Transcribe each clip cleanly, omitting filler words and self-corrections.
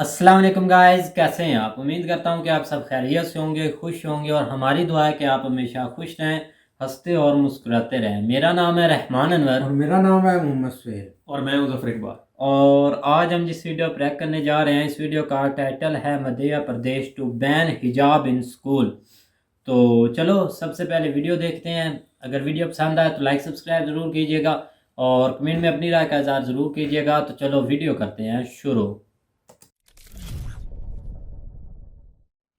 अस्सलाम वालेकुम गाइस, कैसे हैं आप। उम्मीद करता हूं कि आप सब खैरियत से होंगे, खुश होंगे और हमारी दुआ है कि आप हमेशा खुश रहें, हंसते और मुस्कुराते रहें। मेरा नाम है रहमान अनवर और मेरा नाम है मोहम्मद सुहेल। और मैं मुजफ्फर इकबाल। और आज हम जिस वीडियो पर करने जा रहे हैं, इस वीडियो का टाइटल है मध्य प्रदेश टू बैन हिजाब इन स्कूल। तो चलो सबसे पहले वीडियो देखते हैं। अगर वीडियो पसंद आए तो लाइक सब्सक्राइब ज़रूर कीजिएगा और कमेंट में अपनी राय का इज़हार ज़रूर कीजिएगा। तो चलो वीडियो करते हैं शुरू।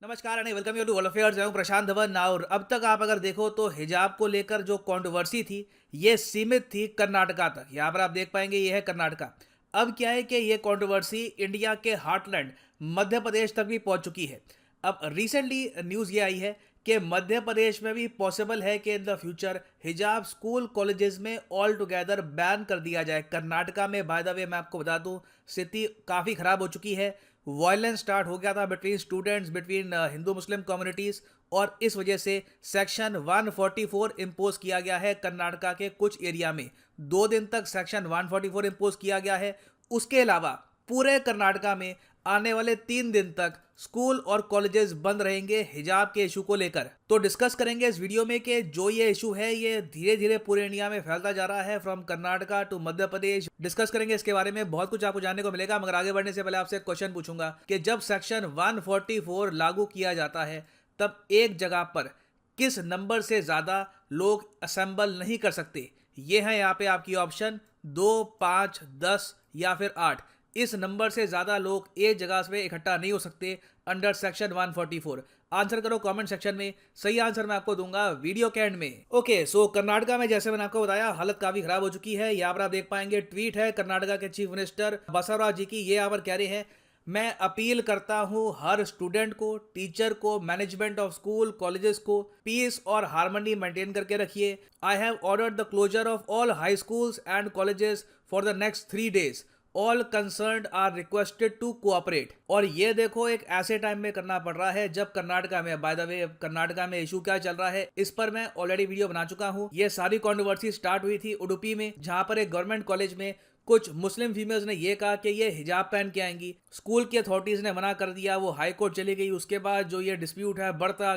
नमस्कार and welcome you to world affairs. मैं हूं प्रशांत धवन। और अब तक आप अगर देखो तो हिजाब को लेकर जो कंट्रोवर्सी थी ये सीमित थी कर्नाटका तक। यहाँ पर आप देख पाएंगे ये है कर्नाटका। अब क्या है कि ये कंट्रोवर्सी इंडिया के हार्टलैंड मध्य प्रदेश तक भी पहुंच चुकी है। अब रिसेंटली न्यूज़ ये आई है कि मध्य प्रदेश में भी पॉसिबल है कि इन द फ्यूचर हिजाब स्कूल कॉलेजेस में ऑल टुगेदर बैन कर दिया जाए। कर्नाटका में बाय द वे मैं आपको बता दूं स्थिति काफ़ी ख़राब हो चुकी है। वायलेंस स्टार्ट हो गया था बिटवीन स्टूडेंट्स, बिटवीन हिंदू मुस्लिम कम्युनिटीज़, और इस वजह से सेक्शन 144 इम्पोज किया गया है कर्नाटका के कुछ एरिया में। 2 दिन तक सेक्शन 144 इम्पोज किया गया है। उसके अलावा पूरे कर्नाटका में आने वाले 3 दिन तक स्कूल और कॉलेजेस बंद रहेंगे हिजाब के इशू को लेकर। तो डिस्कस करेंगे इस वीडियो में कि जो ये इशू है ये धीरे धीरे पूरे इंडिया में फैलता जा रहा है, from Karnataka to Madhya Pradesh. Discuss करेंगे इसके बारे में, बहुत कुछ आपको जानने को मिलेगा। मगर आगे बढ़ने से पहले आपसे एक क्वेश्चन पूछूंगा कि जब सेक्शन 144 लागू किया जाता है तब एक जगह पर किस नंबर से ज्यादा लोग असेंबल नहीं कर सकते। ये है यहाँ पे आपकी ऑप्शन 2, 5, 10 या फिर 8। इस नंबर से ज्यादा लोग एक जगह पे इकट्ठा नहीं हो सकते अंडर सेक्शन 144। आंसर करो कमेंट सेक्शन में। सही आंसर मैं आपको दूंगा वीडियो के एंड में। ओके, सो कर्नाटका में जैसे मैंने आपको बताया हालत काफी खराब हो चुकी है। यहाँ पर आप देख पाएंगे ट्वीट है कर्नाटका के चीफ मिनिस्टर बसवराज जी की। ये यहाँ पर कह रहे हैं, मैं अपील करता हूं हर स्टूडेंट को, टीचर को, मैनेजमेंट ऑफ स्कूल कॉलेजेस को, पीस और हार्मनी मेंटेन करके रखिए। I have ordered the closure of all high schools and colleges for the next 3 days। All concerned are requested to cooperate. और ये देखो एक ऐसे टाइम में करना पड़ रहा है जब कर्नाटका में, बाय द वे कर्नाटका में इशू क्या चल रहा है इस पर मैं ऑलरेडी वीडियो बना चुका हूँ। ये सारी कंट्रोवर्सी स्टार्ट हुई थी उडुपी में, जहां पर एक गवर्नमेंट कॉलेज में कुछ मुस्लिम फीमेल्स ने ये कहा कि ये हिजाब पहन के आएंगी। स्कूल की अथॉरिटीज ने मना कर दिया, वो हाई कोर्ट चली गई। उसके बाद जो ये डिस्प्यूट है बढ़ता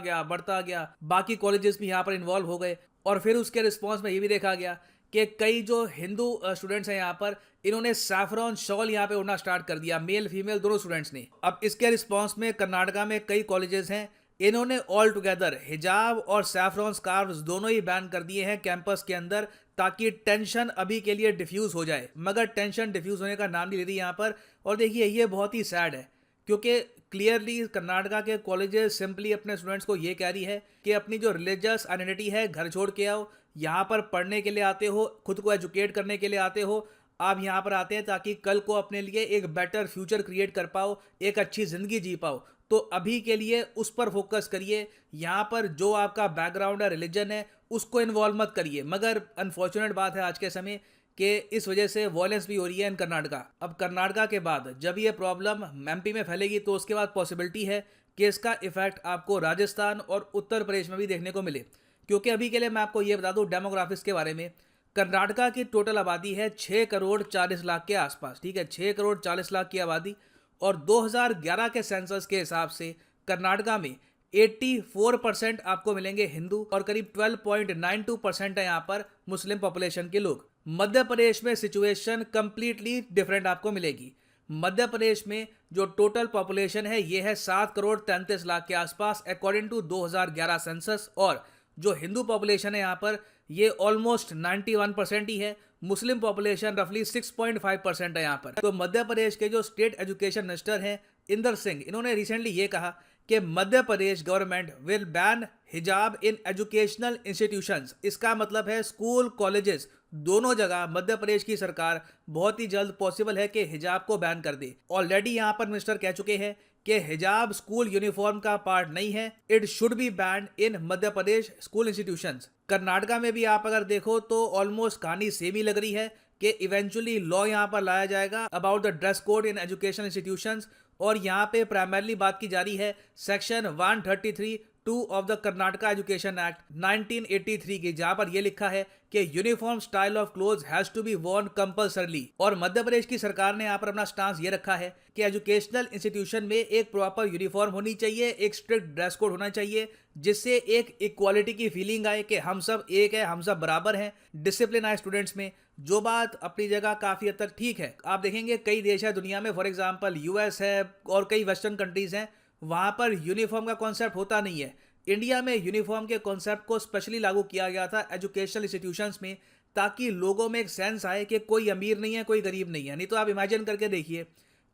गया, बाकी कॉलेजेस भी यहाँ पर इन्वॉल्व हो गए। और फिर उसके रिस्पॉन्स में ये भी देखा गया कि कई जो हिंदू स्टूडेंट्स हैं यहाँ पर, इन्होंने सैफरॉन शॉल यहाँ पे उड़ना स्टार्ट कर दिया, मेल फीमेल दोनों स्टूडेंट्स ने। अब इसके रिस्पॉन्स में कर्नाटका में कई कॉलेजेस हैं, इन्होंने ऑल टुगेदर हिजाब और सैफरॉन स्कार्फ्स दोनों ही बैन कर दिए हैं कैंपस के अंदर, ताकि टेंशन अभी के लिए डिफ्यूज हो जाए। मगर टेंशन डिफ्यूज होने का नाम नहीं ले रही यहाँ पर। और देखिए ये बहुत ही सैड है क्योंकि क्लियरली कर्नाटका के कॉलेजेस सिंपली अपने स्टूडेंट्स को ये कह रही है कि अपनी जो रिलीजियस आइडेंटिटी है घर छोड़ के आओ। यहाँ पर पढ़ने के लिए आते हो, खुद को एजुकेट करने के लिए आते हो, आप यहाँ पर आते हैं ताकि कल को अपने लिए एक बेटर फ्यूचर क्रिएट कर पाओ, एक अच्छी ज़िंदगी जी पाओ। तो अभी के लिए उस पर फोकस करिए। यहाँ पर जो आपका बैकग्राउंड है, रिलीजन है, उसको इन्वॉल्व मत करिए। मगर अनफॉर्चुनेट बात है आज के समय कि इस वजह से वॉयलेंस भी हो रही है इन कर्नाटका। अब कर्नाटका के बाद जब ये प्रॉब्लम एमपी में फैलेगी तो उसके बाद पॉसिबिलिटी है कि इसका इफेक्ट आपको राजस्थान और उत्तर प्रदेश में भी देखने को मिले। क्योंकि अभी के लिए मैं आपको ये बता दूं डेमोग्राफिक्स के बारे में, कर्नाटका की टोटल आबादी है 6 करोड़ 40 लाख के आसपास। ठीक है, 6 करोड़ 40 लाख की आबादी। और 2011 के सेंसस के हिसाब से कर्नाटका में 84% आपको मिलेंगे हिंदू और करीब 12.92% है यहाँ पर मुस्लिम पॉपुलेशन के लोग। मध्य प्रदेश में सिचुएशन कंप्लीटली डिफरेंट आपको मिलेगी। मध्य प्रदेश में जो टोटल पॉपुलेशन है ये है 7 करोड़ 33 लाख के आसपास अकॉर्डिंग टू 2011 सेंसस। और जो हिंदू पॉपुलेशन है यहाँ पर ये ऑलमोस्ट 91% ही है। मुस्लिम पॉपुलेशन रफली 6.5% है यहाँ पर। तो मध्य प्रदेश के जो स्टेट एजुकेशन मिनिस्टर हैं इंदर सिंह, इन्होंने रिसेंटली ये कहा कि Madhya Pradesh government will ban हिजाब इन एजुकेशनल इंस्टीट्यूशंस। इसका मतलब है स्कूल कॉलेजेस दोनों जगह मध्य प्रदेश की सरकार बहुत ही जल्द पॉसिबल है कि हिजाब को बैन कर दे। ऑलरेडी यहाँ पर मिनिस्टर कह चुके हैं कि हिजाब स्कूल यूनिफॉर्म का पार्ट नहीं है, it should be band in Madhya Pradesh school institutions. Karnataka में भी आप अगर देखो तो ऑलमोस्ट कहानी सेम ही लग रही है कि इवेंचुअली लॉ यहाँ पर लाया जाएगा about the dress code in education institutions. और यहाँ पे प्राइमरली बात की जा रही है section 133 2 of the Karnataka education act 1983 की, जहां पर यह लिखा है कि uniform style of clothes has to be worn compulsorily. और मध्य प्रदेश की सरकार ने यहाँ पर अपना स्टांस ये रखा है कि एजुकेशनल इंस्टीट्यूशन में एक प्रॉपर यूनिफॉर्म होनी चाहिए, एक स्ट्रिक्ट ड्रेस कोड होना चाहिए, जिससे एक इक्वालिटी की फीलिंग आए कि हम सब एक है, हम सब बराबर हैं, डिसिप्लिन आए स्टूडेंट्स में। जो बात अपनी जगह काफ़ी हद तक ठीक है। आप देखेंगे कई देश है दुनिया में, फॉर एग्जांपल यूएस है और कई वेस्टर्न कंट्रीज हैं, वहाँ पर यूनिफॉर्म का कॉन्सेप्ट होता नहीं है। इंडिया में यूनिफॉर्म के कॉन्सेप्ट को स्पेशली लागू किया गया था एजुकेशनल इंस्टीट्यूशंस में, ताकि लोगों में एक सेंस आए कि कोई अमीर नहीं है, कोई गरीब नहीं है। नहीं तो आप इमेजिन करके देखिए,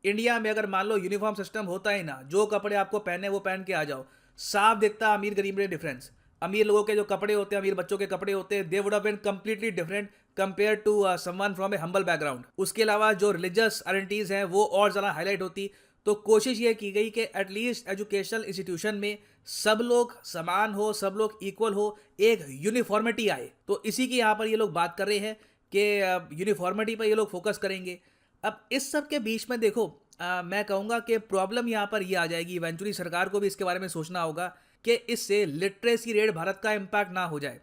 इंडिया में अगर मान लो यूनिफॉर्म सिस्टम होता ही ना, जो कपड़े आपको पहने वो पहन के आ जाओ, साफ दिखता अमीर गरीब में डिफरेंस। अमीर लोगों के जो कपड़े होते हैं, अमीर बच्चों के कपड़े होते हैं, they would have been completely different compare to someone from a humble background. उसके अलावा जो रिलीजियस आइडेंटिटीज हैं वो और ज़्यादा हाईलाइट होती। तो कोशिश ये की गई कि एटलीस्ट एजुकेशनल इंस्टीट्यूशन में सब लोग समान हो, सब लोग इक्वल हो, एक यूनिफॉर्मिटी आए। तो इसी की यहाँ पर ये लोग बात कर रहे हैं कि यूनिफॉर्मिटी पर ये लोग फोकस करेंगे। अब इस सब के बीच में देखो, मैं कहूँगा कि प्रॉब्लम यहाँ पर ये आ जाएगी, इवेंचुअली सरकार को भी इसके बारे में सोचना होगा कि इससे लिटरेसी रेट भारत का इम्पैक्ट ना हो जाए।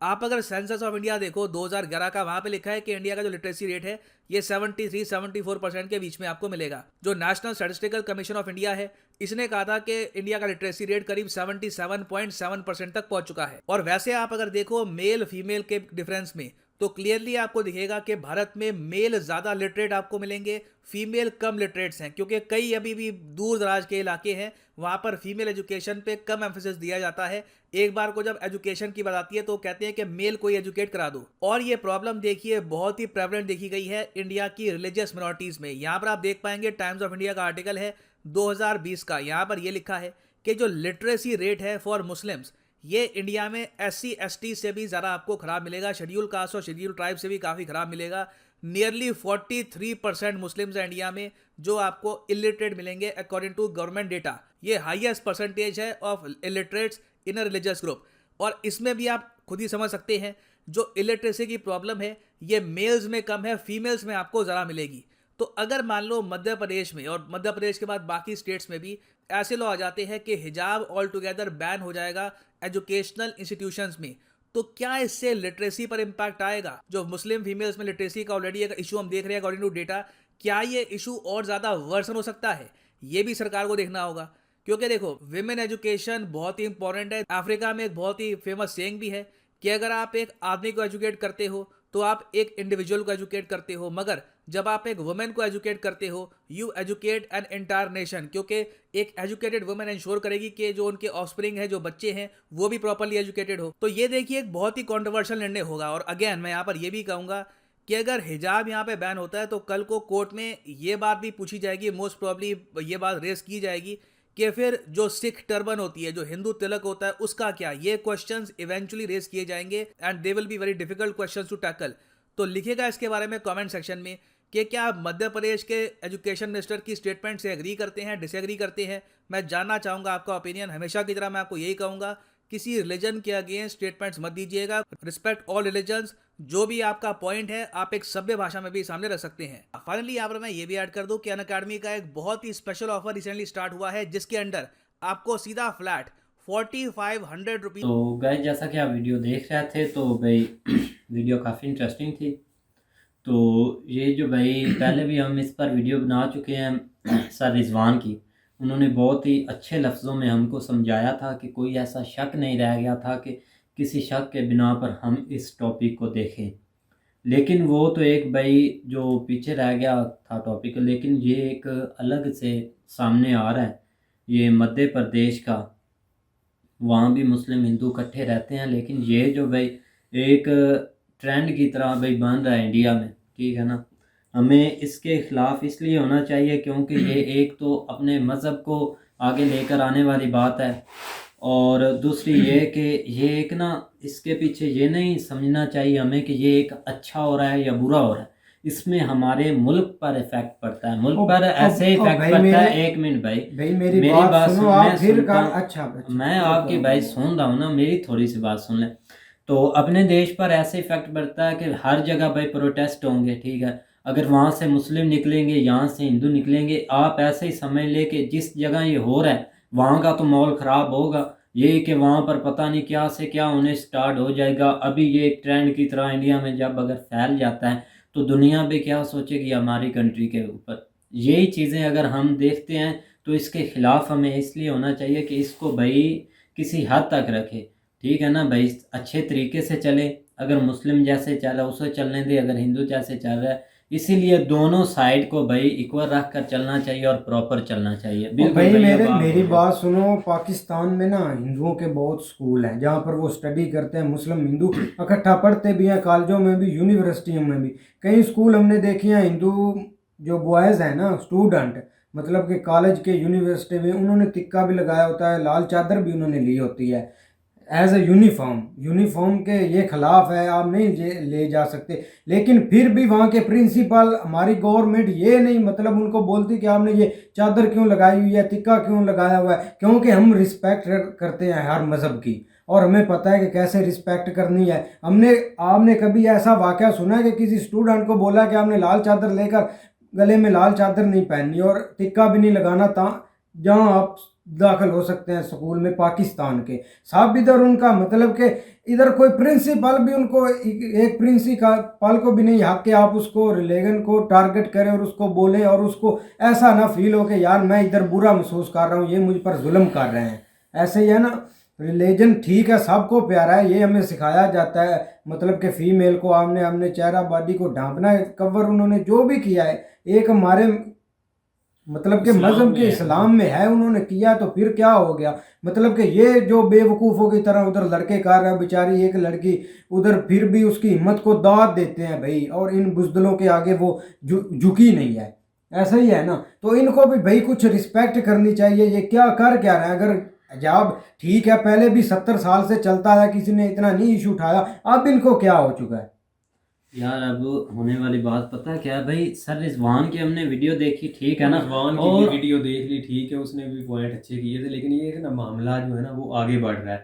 आप अगर सेंसस ऑफ इंडिया देखो 2011 का, वहाँ पे लिखा है कि इंडिया का जो लिटरेसी रेट है ये 73-74% के बीच में आपको मिलेगा। जो national statistical commission of India है, इसने कहा था कि इंडिया का लिटरेसी रेट करीब 77.7% तक पहुंच चुका है। और वैसे आप अगर देखो मेल फीमेल के डिफरेंस में, तो क्लियरली आपको दिखेगा कि भारत में मेल ज़्यादा लिटरेट आपको मिलेंगे, फीमेल कम लिटरेट्स हैं, क्योंकि कई अभी भी दूर दराज के इलाके हैं वहाँ पर फीमेल एजुकेशन पे कम एम्फेसिस दिया जाता है। एक बार को जब एजुकेशन की बात आती है तो कहते हैं कि मेल को एजुकेट करा दो। और ये प्रॉब्लम देखिए बहुत ही प्रेवलेंट देखी गई है इंडिया की रिलीजियस मिनॉरिटीज़ में। यहाँ पर आप देख पाएंगे टाइम्स ऑफ इंडिया का आर्टिकल है 2020 का, यहाँ पर ये लिखा है कि जो लिटरेसी रेट है फॉर मुस्लिम्स, ये इंडिया में SC ST से भी ज़्यादा आपको ख़राब मिलेगा, शेड्यूल कास्ट और शेड्यूल ट्राइब से भी काफ़ी ख़राब मिलेगा। नियरली 43% मुस्लिम्स हैं इंडिया में जो आपको इलिटरेट मिलेंगे अकॉर्डिंग टू गवर्नमेंट डेटा। ये हाईएस्ट परसेंटेज है of illiterates in a religious group. और इसमें भी आप खुद ही समझ सकते हैं जो इलिटरेसी की प्रॉब्लम है ये मेल्स में कम है, फीमेल्स में आपको ज़्यादा मिलेगी। तो अगर मान लो मध्य प्रदेश में और मध्य प्रदेश के बाद बाकी स्टेट्स में भी ऐसे लॉ आ जाते हैं कि हिजाब ऑल टुगेदर बैन हो जाएगा एजुकेशनल इंस्टीट्यूशंस में, तो क्या इससे लिटरेसी पर इम्पैक्ट आएगा? जो मुस्लिम फीमेल्स में लिटरेसी का ऑलरेडी एक इशू हम देख रहे हैं अकॉर्डिंग टू डेटा, क्या ये इशू और ज़्यादा वर्सन हो सकता है? ये भी सरकार को देखना होगा, क्योंकि देखो विमेन एजुकेशन बहुत ही इंपॉर्टेंट है। अफ्रीका में एक बहुत ही फेमस सेइंग भी है कि अगर आप एक आदमी को एजुकेट करते हो तो आप एक इंडिविजुअल को एजुकेट करते हो, मगर जब आप एक वुमेन को एजुकेट करते हो you educate an entire nation, क्योंकि एक एजुकेटेड वुमेन इंश्योर करेगी कि जो उनके ऑफस्प्रिंग है, जो बच्चे हैं, वो भी प्रॉपर्ली एजुकेटेड हो। तो ये देखिए एक बहुत ही कॉन्ट्रोवर्शियल निर्णय होगा। और अगेन मैं यहाँ पर ये भी कहूँगा कि अगर हिजाब यहाँ पे बैन होता है तो कल को कोर्ट में ये बात भी पूछी जाएगी, मोस्ट प्रॉब्ली ये बात रेस की जाएगी कि फिर जो सिख टर्बन होती है, जो हिंदू तिलक होता है, उसका क्या? ये क्वेश्चंस इवेंचुअली रेस किए जाएंगे and they will be very difficult questions to tackle. तो लिखिएगा इसके बारे में कमेंट सेक्शन में कि क्या आप मध्य प्रदेश के एजुकेशन मिनिस्टर की स्टेटमेंट से एग्री करते हैं, डिसएग्री करते हैं। मैं जानना चाहूँगा आपका ओपिनियन। हमेशा की तरह मैं आपको यही कहूँगा, किसी रिलीजन के अगेंस्ट स्टेटमेंट्स मत दीजिएगा। Respect all religions. जो भी आपका पॉइंट है आप एक सभ्य भाषा में भी सामने रख सकते हैं। फाइनली यहाँ पर मैं ये भी ऐड कर दूं कि अनअकैडमी का एक बहुत ही स्पेशल ऑफर रिसेंटली स्टार्ट हुआ है, जिसके अंडर आपको सीधा फ्लैट 4500 रुपीज। तो गाइस जैसा कि आप वीडियो देख रहे थे तो भाई वीडियो काफ़ी इंटरेस्टिंग थी। तो ये जो भाई पहले भी हम इस पर वीडियो बना चुके हैं सर रिजवान की, उन्होंने बहुत ही अच्छे लफ्ज़ों में हमको समझाया था कि कोई ऐसा शक नहीं रह गया था कि किसी शक के बिना पर हम इस टॉपिक को देखें। लेकिन वो तो एक भाई जो पीछे रह गया था टॉपिक, लेकिन ये एक अलग से सामने आ रहा है। ये मध्य प्रदेश का, वहाँ भी मुस्लिम हिंदू इकट्ठे रहते हैं, लेकिन ये जो भाई एक ट्रेंड की तरह भाई बन रहा है इंडिया में, ठीक है ना। हमें इसके ख़िलाफ़ इसलिए होना चाहिए क्योंकि ये एक तो अपने मज़हब को आगे लेकर आने वाली बात है, और दूसरी ये कि ये एक ना, इसके पीछे ये नहीं समझना चाहिए हमें कि ये एक अच्छा हो रहा है या बुरा हो रहा है। इसमें हमारे मुल्क पर इफेक्ट पड़ता है, मुल्क पर ऐसे इफेक्ट पड़ता है। एक मिनट भाई मेरी बात सुनो, मैं सुनता हूँ। अच्छा मैं आपकी भाई सुन रहा हूँ ना, मेरी थोड़ी सी बात सुन लें। तो अपने देश पर ऐसे इफेक्ट पड़ता है कि हर जगह भाई प्रोटेस्ट होंगे, ठीक है। अगर वहाँ से मुस्लिम निकलेंगे, यहाँ से हिंदू निकलेंगे, आप ऐसे ही समझ ले कि जिस जगह ये हो रहा है वहाँ का तो माहौल ख़राब होगा। ये कि वहाँ पर पता नहीं क्या से क्या होने स्टार्ट हो जाएगा। अभी ये एक ट्रेंड की तरह इंडिया में जब अगर फैल जाता है तो दुनिया भी क्या सोचेगी हमारी कंट्री के ऊपर। यही चीज़ें अगर हम देखते हैं तो इसके खिलाफ हमें इसलिए होना चाहिए कि इसको भाई किसी हद तक रखे, ठीक है ना भाई, अच्छे तरीके से चले। अगर मुस्लिम जैसे चल रहा है उसे चलने दे, अगर हिंदू जैसे चल रहा है, इसीलिए दोनों साइड को भाई इक्वल रख कर चलना चाहिए और प्रॉपर चलना चाहिए। और बिल्कुल भाई भाई, अब आप मेरी बोलो। बात सुनो, पाकिस्तान में ना हिंदुओं के बहुत स्कूल हैं जहाँ पर वो स्टडी करते हैं, मुस्लिम हिंदू इकट्ठा पढ़ते भी हैं, कॉलेजों में भी, यूनिवर्सिटियों में भी। कई स्कूल हमने देखे हैं हिंदू जो बॉयज़ हैं ना स्टूडेंट, मतलब कि कॉलेज के यूनिवर्सिटी में, उन्होंने तिक्का भी लगाया होता है, लाल चादर भी उन्होंने ली होती है एज ए यूनिफॉर्म के ये खिलाफ है, आप नहीं ले जा सकते। लेकिन फिर भी वहाँ के प्रिंसिपल, हमारी गवर्नमेंट ये नहीं मतलब उनको बोलती कि आपने ये चादर क्यों लगाई हुई है, तिक्का क्यों लगाया हुआ है, क्योंकि हम रिस्पेक्ट करते हैं हर मज़हब की और हमें पता है कि कैसे रिस्पेक्ट करनी है। आपने कभी ऐसा वाक़या सुना है कि किसी स्टूडेंट को बोला कि आपने लाल चादर लेकर गले में लाल चादर नहीं पहननी और टिक्का भी नहीं लगाना था जहाँ आप दाखिल हो सकते हैं स्कूल में पाकिस्तान के? साहब इधर उनका मतलब कि इधर कोई प्रिंसिपल भी उनको एक प्रिंसिपल को भी नहीं हक कि आप उसको रिलीजन को टारगेट करें और उसको बोलें और उसको ऐसा ना फील हो कि यार मैं इधर बुरा महसूस कर रहा हूँ, ये मुझ पर जुल्म कर रहे हैं। ऐसे ही है ना, रिलीजन ठीक है, सबको प्यारा है, ये हमें सिखाया जाता है, मतलब कि फीमेल को आमने आमने चेहरा बॉडी को ढांपना है, कवर उन्होंने जो भी किया है एक हमारे मतलब कि मजहब के इस्लाम में है, उन्होंने किया तो फिर क्या हो गया। मतलब कि ये जो बेवकूफ़ों की तरह उधर लड़के कर रहे हैं, बेचारी एक लड़की उधर फिर भी उसकी हिम्मत को दाद देते हैं भाई, और इन बुजदलों के आगे वो झुकी नहीं है। ऐसा ही है ना, तो इनको भी भाई कुछ रिस्पेक्ट करनी चाहिए। ये क्या कर क्या रहे हैं? अगर हिजाब ठीक है, पहले भी 70 साल से चलता है, किसी ने इतना नहीं इशू उठाया, अब इनको क्या हो चुका है यार अब होने वाली बात पता है क्या है भाई, सर रिजवान की हमने वीडियो देखी, ठीक है ना, रिजवान की भी वीडियो देख ली, ठीक है, उसने भी पॉइंट अच्छे किए थे, लेकिन ये है ना मामला जो है ना वो आगे बढ़ रहा है,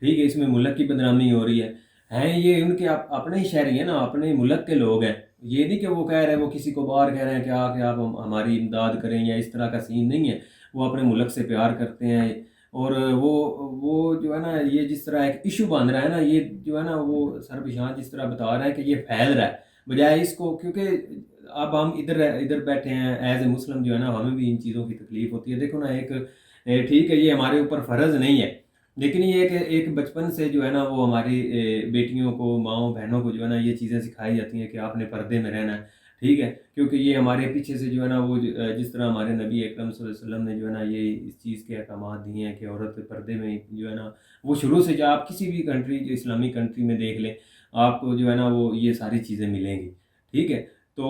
ठीक है, इसमें मुल्क की बदनामी हो रही है। हैं ये उनके अपने ही शहरी है ना, अपने मुल्क के लोग हैं। ये नहीं कि वो कह रहे हैं, वो किसी को बाहर कह रहे हैं क्या कि आप हमारी इमदाद करें, या इस तरह का सीन नहीं है। वो अपने मुल्क से प्यार करते हैं। और वो जो है ना, ये जिस तरह एक इशू बन रहा है ना, ये जो है ना वो सरबिशान जिस तरह बता रहा है कि ये फैल रहा है, बजाय इसको, क्योंकि अब हम इधर इधर बैठे हैं एज ए मुस्लिम, जो है ना हमें भी इन चीज़ों की तकलीफ होती है। देखो ना, एक ठीक है, ये हमारे ऊपर फ़र्ज़ नहीं है, लेकिन ये एक बचपन से जो है ना वो हमारी बेटियों को, माँओं बहनों को जो है ना ये चीज़ें सिखाई जाती हैं कि आपने पर्दे में रहना है, ठीक है, क्योंकि ये हमारे पीछे से जो है ना वो जिस तरह हमारे नबी अकरम सल्लल्लाहु अलैहि वसल्लम ने जो है ना ये इस चीज़ के अहकाम दिए हैं कि औरत पर्दे में जो है ना, वो शुरू से, जो आप किसी भी कंट्री, जो इस्लामिक कंट्री में देख लें, आपको जो है ना वो ये सारी चीज़ें मिलेंगी, ठीक है। तो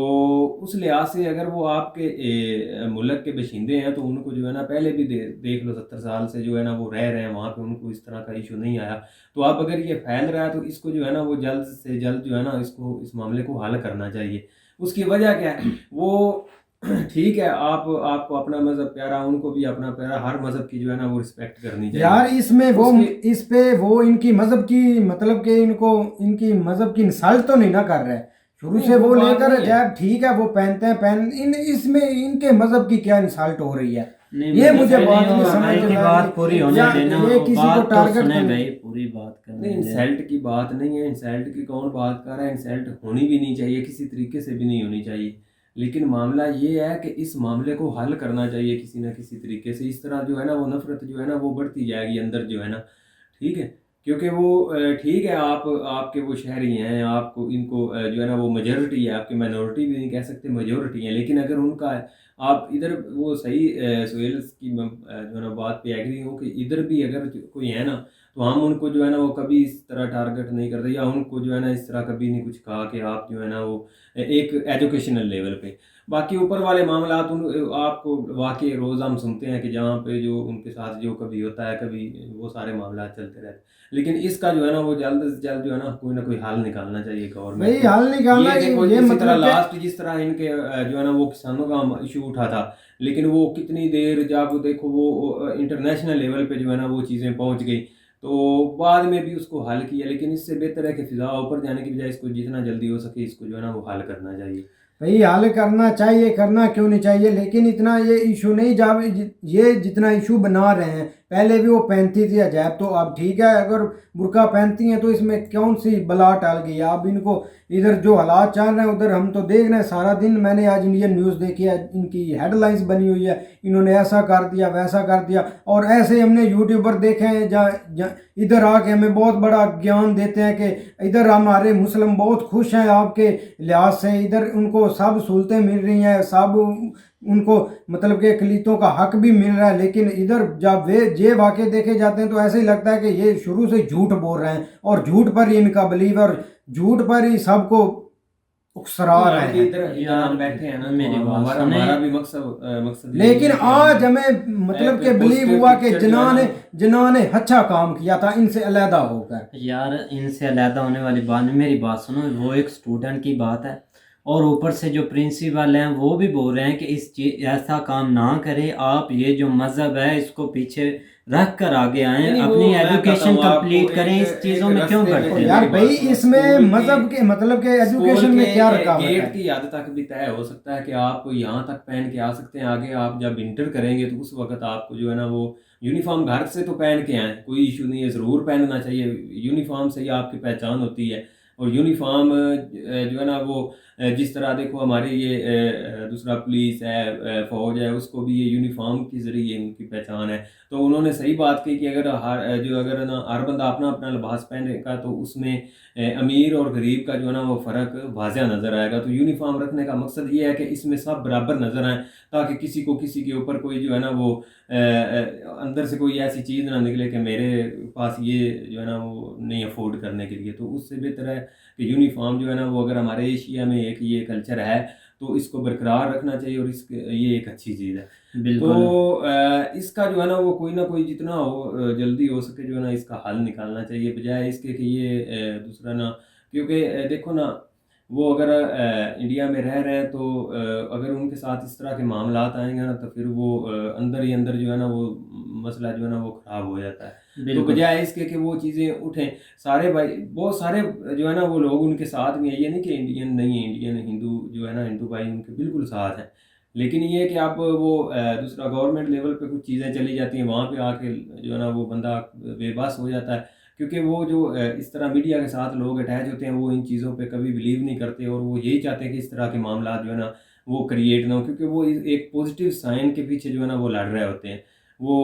उस लिहाज से अगर वो आपके मुल्क के बशिंदे हैं तो उनको जो है ना पहले भी देख लो, 70 साल से जो है ना वो रह रहे हैं वहाँ पे, उनको इस तरह का इशू नहीं आया। तो अब अगर ये फैल रहा है तो इसको जो है ना वो जल्द से जल्द जो है ना इसको, इस मामले को हल करना चाहिए। उसकी वजह क्या है? वो ठीक है, आपको अपना मज़हब प्यारा, उनको भी अपना प्यारा, हर मज़हब की जो है ना वो रिस्पेक्ट करनी चाहिए यार? इसमें वो उसकी। इस पे वो इनकी मजहब की मतलब कि इनको इनकी मजहब की इंसल्ट तो नहीं ना कर रहे हैं? शुरू नहीं, से वो वो बात लेकर नहीं है। जब ठीक है वो पहनते हैं, इसमें इनके मजहब की क्या इंसल्ट हो रही है? नहीं ये मतलब मुझे पहले बात वो नहीं समझ भाई की में आ बात रही। पूरी होने या देना, ये वो किसी को बात तो टारगेट सुने करने। भाई, पूरी बात नहीं, करने दे। इंसल्ट की बात नहीं है, इंसल्ट की कौन बात कर रहा है? इंसल्ट होनी भी नहीं चाहिए, किसी तरीके से भी नहीं होनी चाहिए, लेकिन मामला ये है कि इस मामले को हल करना चाहिए किसी ना किसी तरीके से। इस तरह जो है ना वो नफरत जो है ना वो बढ़ती जाएगी अंदर जो है ना, ठीक है, क्योंकि वो ठीक है, आपके वो शहरी हैं, आपको इनको जो है ना वो मेजॉरिटी है, आपकी माइनॉरिटी भी नहीं कह सकते, मेजॉरिटी है, लेकिन अगर उनका आप इधर वो सही सुहेल की मैं जो है ना बात पे एग्री हूँ कि इधर भी अगर कोई है ना, तो हम उनको जो है ना वो कभी इस तरह टारगेट नहीं करते, या उनको जो है ना इस तरह कभी नहीं कुछ कहा कि आप जो है ना वो एक एजुकेशनल लेवल पे। बाकी ऊपर वाले मामला आपको वाकई रोज़ हम सुनते हैं कि जहाँ पे जो उनके साथ जो कभी होता है, कभी वो सारे मामला चलते रहते हैं, लेकिन इसका जो है ना वो जल्द से जल्द जो है ना कोई हल निकालना चाहिए गवर्नमेंट भाई को। हल निकालना ये देखो, ये इसी तरह मतलब लास्ट जिस तरह इनके जो है ना वो किसानों का इशू उठा था, लेकिन वो कितनी देर, जब देखो वो इंटरनेशनल लेवल पे जो है ना वो चीज़ें पहुंच गई, तो बाद में भी उसको हल किया, लेकिन इससे बेहतर है कि फिजा ऊपर जाने की बजाय इसको जितना जल्दी हो सके इसको जो है ना वो हल करना चाहिए। भाई हल करना चाहिए, करना क्यों नहीं चाहिए, लेकिन इतना ये इशू नहीं जा, ये जितना इशू बना रहे हैं, पहले भी वो पहनती थी हिजाब, तो अब ठीक है, अगर बुर्का पहनती हैं तो इसमें कौन सी बला टाल गई। अब इनको इधर जो हालात चल रहे हैं उधर हम तो देख रहे हैं सारा दिन। मैंने आज इंडियन न्यूज़ देखी है, इनकी हेडलाइंस बनी हुई है, इन्होंने ऐसा कर दिया वैसा कर दिया। और ऐसे हमने यूट्यूबर देखे हैं जहाँ इधर आके हमें बहुत बड़ा ज्ञान देते हैं कि इधर हमारे मुस्लिम बहुत खुश हैं आपके लिहाज से, इधर उनको सब सहूलतें मिल रही हैं, सब उनको मतलब कि अक़लियतों का हक भी मिल रहा है। लेकिन इधर जब वे ये वाक़े देखे जाते हैं तो ऐसे ही लगता है कि ये शुरू से झूठ बोल रहे हैं और झूठ पर ही इनका बिलीव और झूठ पर ही सबको उकसरा रहे हैं। इधर हम बैठे हैं ना, मेरी तो बात हमारा सुने। हमारा भी मकसद ये लेकिन है कि आज हम हमें मतलब एक कि बिलीव positive हुआ कि picture जो है ना, जिन्होंने अच्छा काम किया था इनसे अलहदा होकर। यार इनसे अलहदा होने वाली बात नहीं, मेरी बात सुनो। वो एक स्टूडेंट की बात है और ऊपर से जो प्रिंसिपल हैं वो भी बोल रहे हैं कि इस चीज ऐसा काम ना करें आप, ये जो मज़हब है इसको पीछे रख कर आगे आएं, नहीं, वो अपनी मैं एजुकेशन बताऊं आपको, कंप्लीट करें। इस एक चीज़ों में क्यों रास्ते में करते हैं? यार मेरी भाई बात सुनो, इसमें स्कूल मजहब के मतलब के एजुकेशन में क्या रकावट गेट है? की हद तक भी तय हो सकता है कि आप यहाँ तक पहन के आ सकते हैं, आगे आप जब इंटर करेंगे तो उस वक्त आपको जो है ना वो यूनिफॉर्म घर से तो पहन के आए, कोई इशू नहीं है, ज़रूर पहनना चाहिए। यूनिफॉर्म से ही आपकी पहचान होती है। और यूनिफॉर्म जो है ना वो जिस तरह देखो हमारी ये दूसरा पुलिस है, फौज है, उसको भी ये यूनिफॉर्म के ज़रिए उनकी पहचान है। तो उन्होंने सही बात की कि अगर अगर ना हर बंदा अपना अपना लिबास पहनेगा तो उसमें अमीर और गरीब का जो है ना वो फ़र्क वाज़ह नज़र आएगा। तो यूनिफॉर्म रखने का मकसद ये है कि इसमें सब बराबर नज़र आएँ, ताकि किसी को किसी के ऊपर कोई जो है ना वो अंदर से कोई ऐसी चीज़ ना निकले कि मेरे पास ये जो है ना वो नहीं अफोर्ड करने के लिए। तो उससे बेहतर है कि यूनिफॉर्म जो है ना वो, अगर हमारे एशिया में एक ये कल्चर है तो इसको बरकरार रखना चाहिए और ये एक अच्छी चीज़ है। बिल्कुल। तो इसका जो है ना वो कोई ना कोई जितना हो जल्दी हो सके जो है ना इसका हल निकालना चाहिए, बजाय इसके कि ये दूसरा ना, क्योंकि देखो ना वो अगर इंडिया में रह रहे हैं तो अगर उनके साथ इस तरह के मामलात आएंगे ना तो फिर वो अंदर ही अंदर जो है ना वो मसला जो है ना वो ख़राब हो जाता है। तो बिल्कुल बजाय इसके कि वो चीज़ें उठें, सारे भाई बहुत सारे जो है ना वो लोग उनके साथ में है, ये नहीं कि इंडियन नहीं है, इंडियन हिंदू जो है ना हिंदू भाई उनके बिल्कुल साथ हैं। लेकिन ये है कि आप वो दूसरा गवर्नमेंट लेवल पे कुछ चीज़ें चली जाती हैं, वहाँ पे आके जो है ना वो बंदा बेबस हो जाता है, क्योंकि वो जो इस तरह मीडिया के साथ लोग अटैच होते हैं वो इन चीज़ों पे कभी बिलीव नहीं करते और वो यही चाहते हैं कि इस तरह के मामला जो है ना वो क्रिएट ना हो, क्योंकि वो एक पॉजिटिव साइन के पीछे जो है ना वो लड़ रहे होते हैं। वो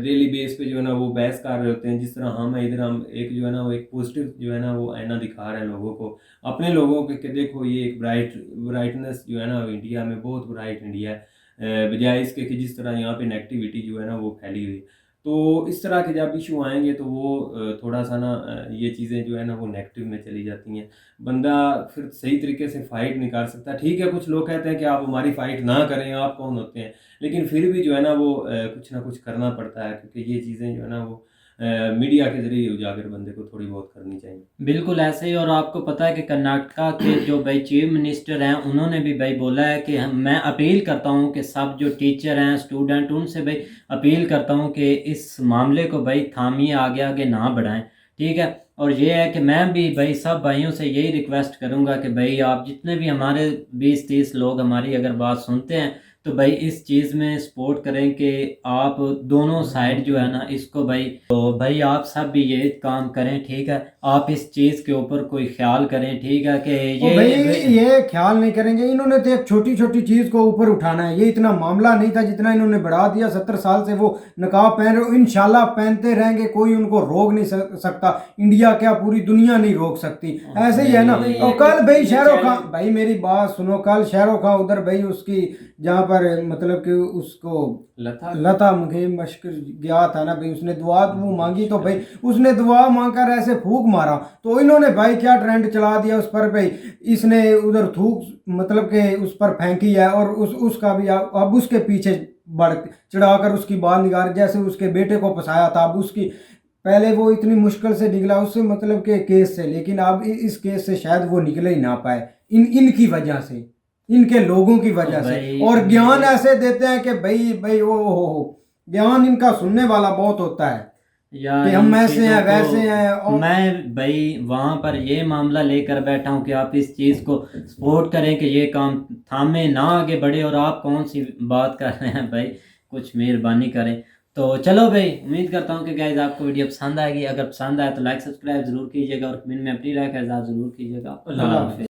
डेली बेस पे जो है ना वो बहस कर रहे होते हैं, जिस तरह हम इधर हम एक जो है ना वो एक पॉजिटिव जो है ना वो आईना दिखा रहे हैं लोगों को, अपने लोगों के कि देखो ये एक ब्राइटनेस जो है ना इंडिया में बहुत ब्राइट इंडिया है, बजाय इसके कि जिस तरह यहाँ पे नेगेटिविटी जो है ना वो फैली हुई है। तो इस तरह के जब इशू आएंगे तो वो थोड़ा सा ना ये चीज़ें जो है ना वो नेगेटिव में चली जाती हैं, बंदा फिर सही तरीके से फ़ाइट नहीं कर सकता। ठीक है, कुछ लोग कहते हैं कि आप हमारी फ़ाइट ना करें, आप कौन होते हैं, लेकिन फिर भी जो है ना वो कुछ ना कुछ करना पड़ता है, क्योंकि ये चीज़ें जो है ना वो मीडिया के ज़रिए उजागर बंदे को थोड़ी बहुत करनी चाहिए। बिल्कुल ऐसे ही। और आपको पता है कि कर्नाटका के जो भाई चीफ मिनिस्टर हैं उन्होंने भी भाई बोला है कि मैं अपील करता हूं कि सब जो टीचर हैं स्टूडेंट उनसे भाई अपील करता हूं कि इस मामले को भाई थामिए, आगे आगे ना बढ़ाएं। ठीक है। और ये है कि मैं भी भाई सब भाइयों से यही रिक्वेस्ट करूंगा कि भाई आप जितने भी हमारे 20-30 लोग हमारी अगर बात सुनते हैं तो भाई इस चीज़ में सपोर्ट करें कि आप दोनों साइड जो है ना इसको भाई, तो भाई आप सब भी ये काम करें। ठीक है, आप इस चीज़ के ऊपर कोई ख्याल करें। ठीक है कि ओ भाई ये ख्याल नहीं करेंगे, इन्होंने तो एक छोटी छोटी चीज को ऊपर उठाना है। ये इतना मामला नहीं था जितना इन्होंने बढ़ा दिया। 70 साल से वो नकाब पहन रहे हो, इंशाल्लाह पहनते रहेंगे, कोई उनको रोक नहीं सकता। इंडिया क्या पूरी दुनिया नहीं रोक सकती, ऐसे ही है ना। नहीं, और कल भाई ये शाहरुख खान, चैलेंज- भाई मेरी बात सुनो, कल शाहरुख खान उधर भाई उसकी जहाँ पर मतलब कि उसको लता मंगेशकर गया था ना भाई, उसने दुआ वो मांगी तो भाई उसने दुआ मांगकर ऐसे फूंक मारा तो इन्होंने भाई क्या ट्रेंड चला दिया उस पर भाई। इसने उधर थूक मतलब कि उस पर फेंकी है और उसका भी अब उसके पीछे बढ़ चढ़ाकर उसकी बाल निकाल, जैसे उसके बेटे को फंसाया था। अब उसकी पहले वो इतनी मुश्किल से निकला उससे मतलब के केस से, लेकिन अब इस केस से शायद वो निकले ही ना पाए इनकी वजह से, इनके लोगों की वजह से। और ज्ञान ऐसे देते हैं कि भाई भाई ओ हो ज्ञान इनका सुनने वाला बहुत होता है या कि हम इन ऐसे चीज़ों हैं को वैसे हैं। और मैं भाई वहाँ पर ये मामला लेकर बैठा हूँ कि आप इस चीज़ को सपोर्ट करें कि ये काम थामे ना आगे बढ़े। और आप कौन सी बात कर रहे हैं भाई, कुछ मेहरबानी करें। तो चलो भाई, उम्मीद करता हूँ कि गाइस आपको वीडियो पसंद आएगी। अगर पसंद आए तो लाइक सब्सक्राइब जरूर कीजिएगा और कमेंट में अपनी राय का इज़हार जरूर कीजिएगा। अल्लाह अल्लाह हाफ़िज़। हाफ़िज़।